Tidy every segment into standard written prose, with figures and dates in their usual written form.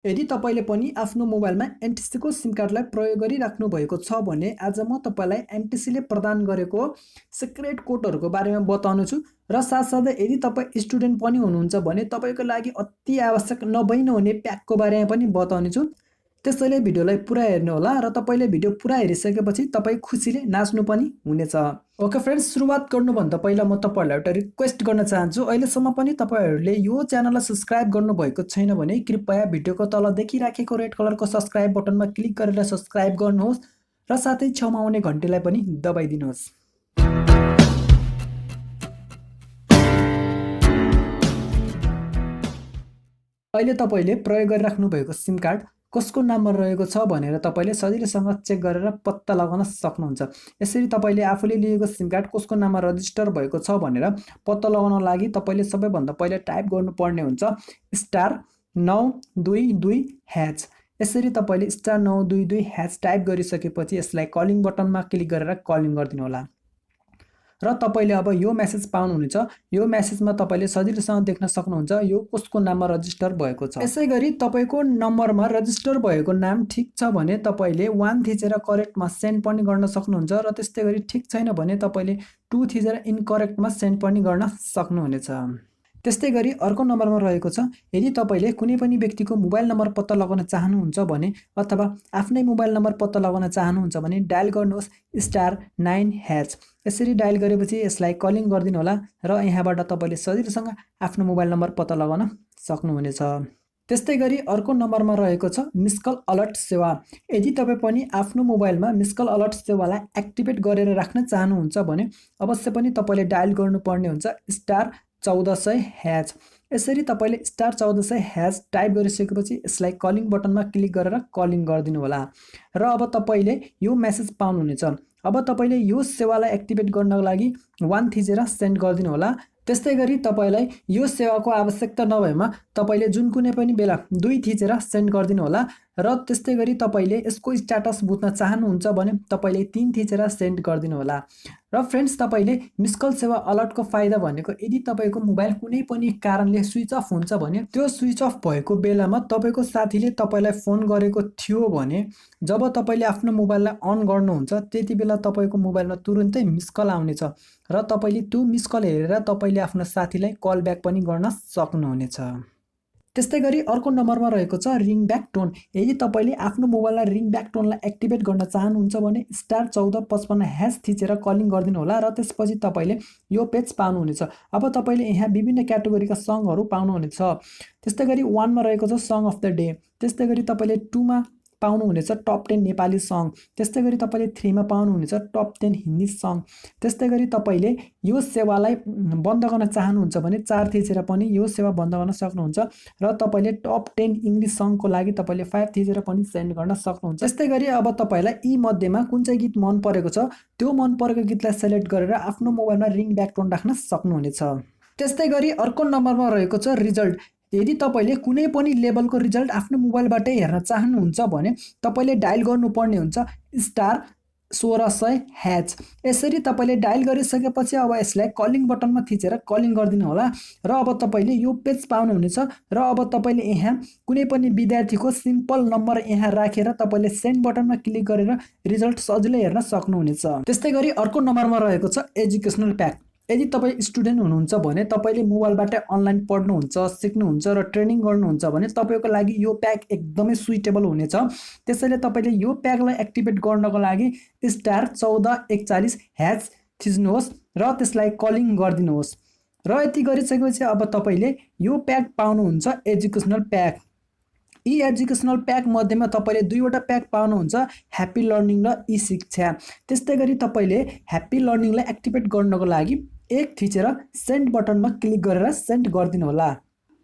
यदि तपाईले पनि आफ्नो मोबाइलमा एनटिसीको सिम कार्डलाई प्रयोग गरिराख्नु भएको छ भने आज म तपाईलाई एनटिसीले प्रदान गरेको सिक्रेट कोडहरूको बारेमा बताउनु छु र साथसाथै यदि तपाईँ स्टुडेन्ट पनि हुनुहुन्छ भने तपाईको लागि अति आवश्यक नभई नहुने प्याकको बारेमा पनि बताउने छु। त्यसैले भिडियोलाई पुरा हेर्नु होला र तपाईले भिडियो पुरा हेरिसकेपछि तपाई खुसीले नाच्नु पनि हुनेछ। ओके फ्रेन्ड्स, सुरुवात गर्नुभन्दा पहिला म तपाईहरुलाई एउटा रिक्वेस्ट गर्न चाहन्छु। अहिलेसम्म पनि तपाईहरुले यो च्यानललाई सब्स्क्राइब गर्नुभएको छैन भने कृपया भिडियोको तल देखिराखेको रेड कलरको सब्स्क्राइब बटनमा क्लिक गरेर सब्स्क्राइब गर्नुहोस् र साथै छेउमा आउने घण्टीलाई पनि दबाइदिनुहोस्। अहिले तपाईले प्रयोग गरिराख्नु भएको सिम कार्ड कसको नाममा रहेको छ भनेर तपाईले सजिलैसँग चेक गरेर पत्ता लगाउन सक्नुहुन्छ। यसरी तपाईले आफूले लिएको सिम कार्ड कसको नाममा रजिस्टर भएको छ भनेर पत्ता लगाउन लागि तपाईले सबैभन्दा पहिले टाइप गर्नुपर्ने हुन्छ *922#। यसरी तपाईले *922# टाइप गरिसकेपछि यसलाई कलिङ बटनमा क्लिक गरेर कलिङ गरिदिनु होला र तपाईले अब यो मेसेज पाउनुहुनेछ। यो मेसेजमा तपाईले सजिलैसँग देख्न सक्नुहुन्छ यो कसको नाममा रजिस्टर भएको छ। यसैगरी तपाईको नम्बरमा रजिस्टर भएको नाम ठीक छ भने तपाईले 1 थिचेर करेक्टमा सेन्ड पनि गर्न सक्नुहुन्छ र त्यस्तैगरी ठीक छैन भने तपाईले 2 थिचेर इनकरेक्टमा सेन्ड पनि गर्न सक्नुहुनेछ। त्यस्तैगरी अर्को नम्बरमा रहेको छ यदि तपाईले कुनै पनि व्यक्तिको मोबाइल नम्बर पत्ता लगाउन चाहनुहुन्छ भने अथवा आफ्नै मोबाइल नम्बर पत्ता लगाउन चाहनुहुन्छ भने डायल गर्नुहोस् *9#। यसरी डायल गरेपछि यसलाई कलिङ गरिदिनु होला र यहाँबाट तपाईले सजिलैसँग आफ्नो मोबाइल नम्बर पत्ता लगाउन सक्नुहुनेछ। त्यस्तैगरी अर्को नम्बरमा रहेको छ मिस कल अलर्ट सेवा। यदि तपाई पनि आफ्नो मोबाइलमा मिस कल अलर्ट सेवालाई एक्टिभेट गरेर राख्न चाहनुहुन्छ भने अवश्य पनि तपाईले डायल गर्नुपर्ने हुन्छ *1400#। यसरी तपाईले *1400# टाइप गरिसकेपछि यसलाई कलिङ बटनमा क्लिक गरेर कलिङ गरिदिनु होला र अब तपाईले यो मेसेज पाउनुहुनेछ। अब तपाईले यो सेवालाई एक्टिभेट गर्नको लागि 1 थिचेर सेन्ड गरिदिनु होला। त्यस्तैगरी तपाईलाई यो सेवाको आवश्यकता नभएमा तपाईले जुन कुनै पनि बेला 2 थिचेर सेन्ड गरिदिनु होला र त्यस्तैगरी तपाईले यसको स्ट्याटस बुझ्न चाहनुहुन्छ भने तपाईले 3 थिचेर सेन्ड गरिदिनु होला। र फ्रेन्ड्स, तपाईले मिस कल सेवा अलर्टको फाइदा भनेको यदि तपाईको मोबाइल कुनै पनि कारणले स्विच अफ हुन्छ भने त्यो स्विच अफ भएको बेलामा तपाईको साथीले तपाईलाई फोन गरेको थियो भने जब तपाईले आफ्नो मोबाइललाई अन गर्नुहुन्छ त्यति बेला तपाईको मोबाइलमा तुरुन्तै मिस कल आउनेछ र तपाईले त्यो मिस कल हेरेर तपाईले आफ्नो साथीलाई कल ब्याक पनि गर्न सक्नुहुनेछ। त्यस्तैगरी अर्को नम्बरमा रहेको छ रिङ ब्याक टोन। यदि तपाईले आफ्नो मोबाइललाई रिङ ब्याक टोनलाई एक्टिभेट गर्न चाहनुहुन्छ भने *1455# थिचेर कलिङ गरिदिनु होला र त्यसपछि तपाईले यो पेज पाउनुहुनेछ। अब तपाईले यहाँ विभिन्न क्याटेगोरीका सङहरू पाउनुहुनेछ। त्यस्तैगरी 1 मा रहेको छ सङ अफ द डे। त्यस्तैगरी तपाईले 2 मा पाउनुहुनेछ टप 10 नेपाली सङ। त्यस्तैगरी तपाईले 3 मा पाउनुहुनेछ टप 10 हिन्दी सङ। त्यस्तैगरी तपाईले यो सेवालाई बन्द गर्न चाहनुहुन्छ भने 4 थिचेर पनि यो सेवा बन्द गर्न सक्नुहुन्छ र तपाईले टप 10 इंग्लिश सङको लागि तपाईले 5 थिचेर पनि सेन्ड गर्न सक्नुहुन्छ। त्यस्तैगरी अब तपाईलाई यी मध्येमा कुन चाहिँ गीत मन परेको छ त्यो मन परेको गीतलाई सेलेक्ट गरेर आफ्नो मोबाइलमा रिङ ब्याक टोन राख्न सक्नुहुनेछ। त्यस्तैगरी अर्को नम्बरमा रहेको छ रिजल्ट। यदि तपाईले कुनै पनि लेभलको रिजल्ट आफ्नो मोबाइलबाटै हेर्न चाहनुहुन्छ भने तपाईले डायल गर्नुपर्ने हुन्छ *1600#। यसरी तपाईले डायल गरिसकेपछि अब यसलाई कलिङ बटनमा थिचेर कलिङ गरिदिनु होला र अब तपाईले यो पेज पाउनुहुनेछ र अब तपाईले यहाँ कुनै पनि विद्यार्थीको सिम्पल नम्बर यहाँ राखेर तपाईले सेन्ड बटनमा क्लिक गरेर रिजल्ट सजिलै हेर्न सक्नुहुनेछ। त्यस्तैगरी अर्को नम्बरमा रहेको छ एजुकेशनल प्याक। यदि तपाई स्टुडेन्ट हुनुहुन्छ भने तपाईले मोबाइलबाट अनलाइन पढ्नुहुन्छ, सिक्नुहुन्छ र ट्रेनिङ गर्नुहुन्छ भने तपाईको लागि यो प्याक एकदमै सुइटेबल हुनेछ। त्यसैले तपाईले यो प्याकलाई एक्टिभेट गर्नको लागि *1441# थिच्नुहोस् र त्यसलाई कलिङ गरिदिनुहोस् र यति गरिसकेपछि अब तपाईले यो प्याक पाउनुहुन्छ एजुकेशनल प्याक। यी एजुकेशनल प्याक मध्येमा तपाईले 2 वटा प्याक पाउनुहुन्छ ह्याप्पी लर्निङ र ई शिक्षा। त्यस्तैगरी तपाईले ह्याप्पी लर्निङलाई एक्टिभेट गर्नको लागि 1 थिचेर सेन्ड बटनमा क्लिक गरेर सेन्ड गरिदिनु होला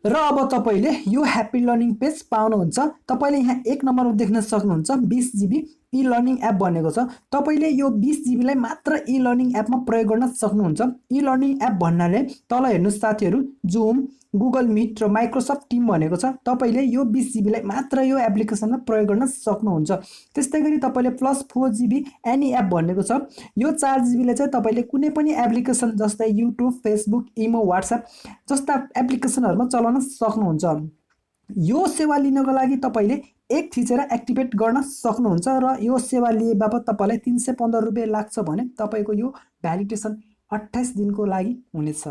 र अब तपाईले यो ह्याप्पी लर्निङ पेज पाउनुहुन्छ। तपाईले यहाँ 1 नम्बरमा देख्न सक्नुहुन्छ 20 GB ई लर्निङ एप भनेको छ। तपाईले यो 20 GB लाई मात्र ई लर्निङ एपमा प्रयोग गर्न सक्नुहुन्छ। ई लर्निङ एप भन्नाले तल हेर्नुस् साथीहरु जुम, गुगल मिट र माइक्रोसफ्ट टिम भनेको छ। तपाईले यो 20 GB लाई मात्र यो एप्लिकेसनमा प्रयोग गर्न सक्नुहुन्छ। त्यस्तैगरी तपाईले +4 GB एनी एप भनेको छ। यो 4 GB लाई चाहिँ तपाईले कुनै पनि एप्लिकेसन जस्तै युट्युब, फेसबुक, इमो, व्हाट्सएप जस्ता एप्लिकेसनहरुमा चलाउन सक्नुहुन्छ। यो सेवा लिनको लागि तपाईँले एक थिचेर एक्टिभेट गर्न सक्नुहुन्छ र यो सेवा लिए बापत तपाईँलाई 315 रुपियाँ लाग्छ भने तपाईँको यो भ्यालिडेसन 28 दिनको लागि हुनेछ।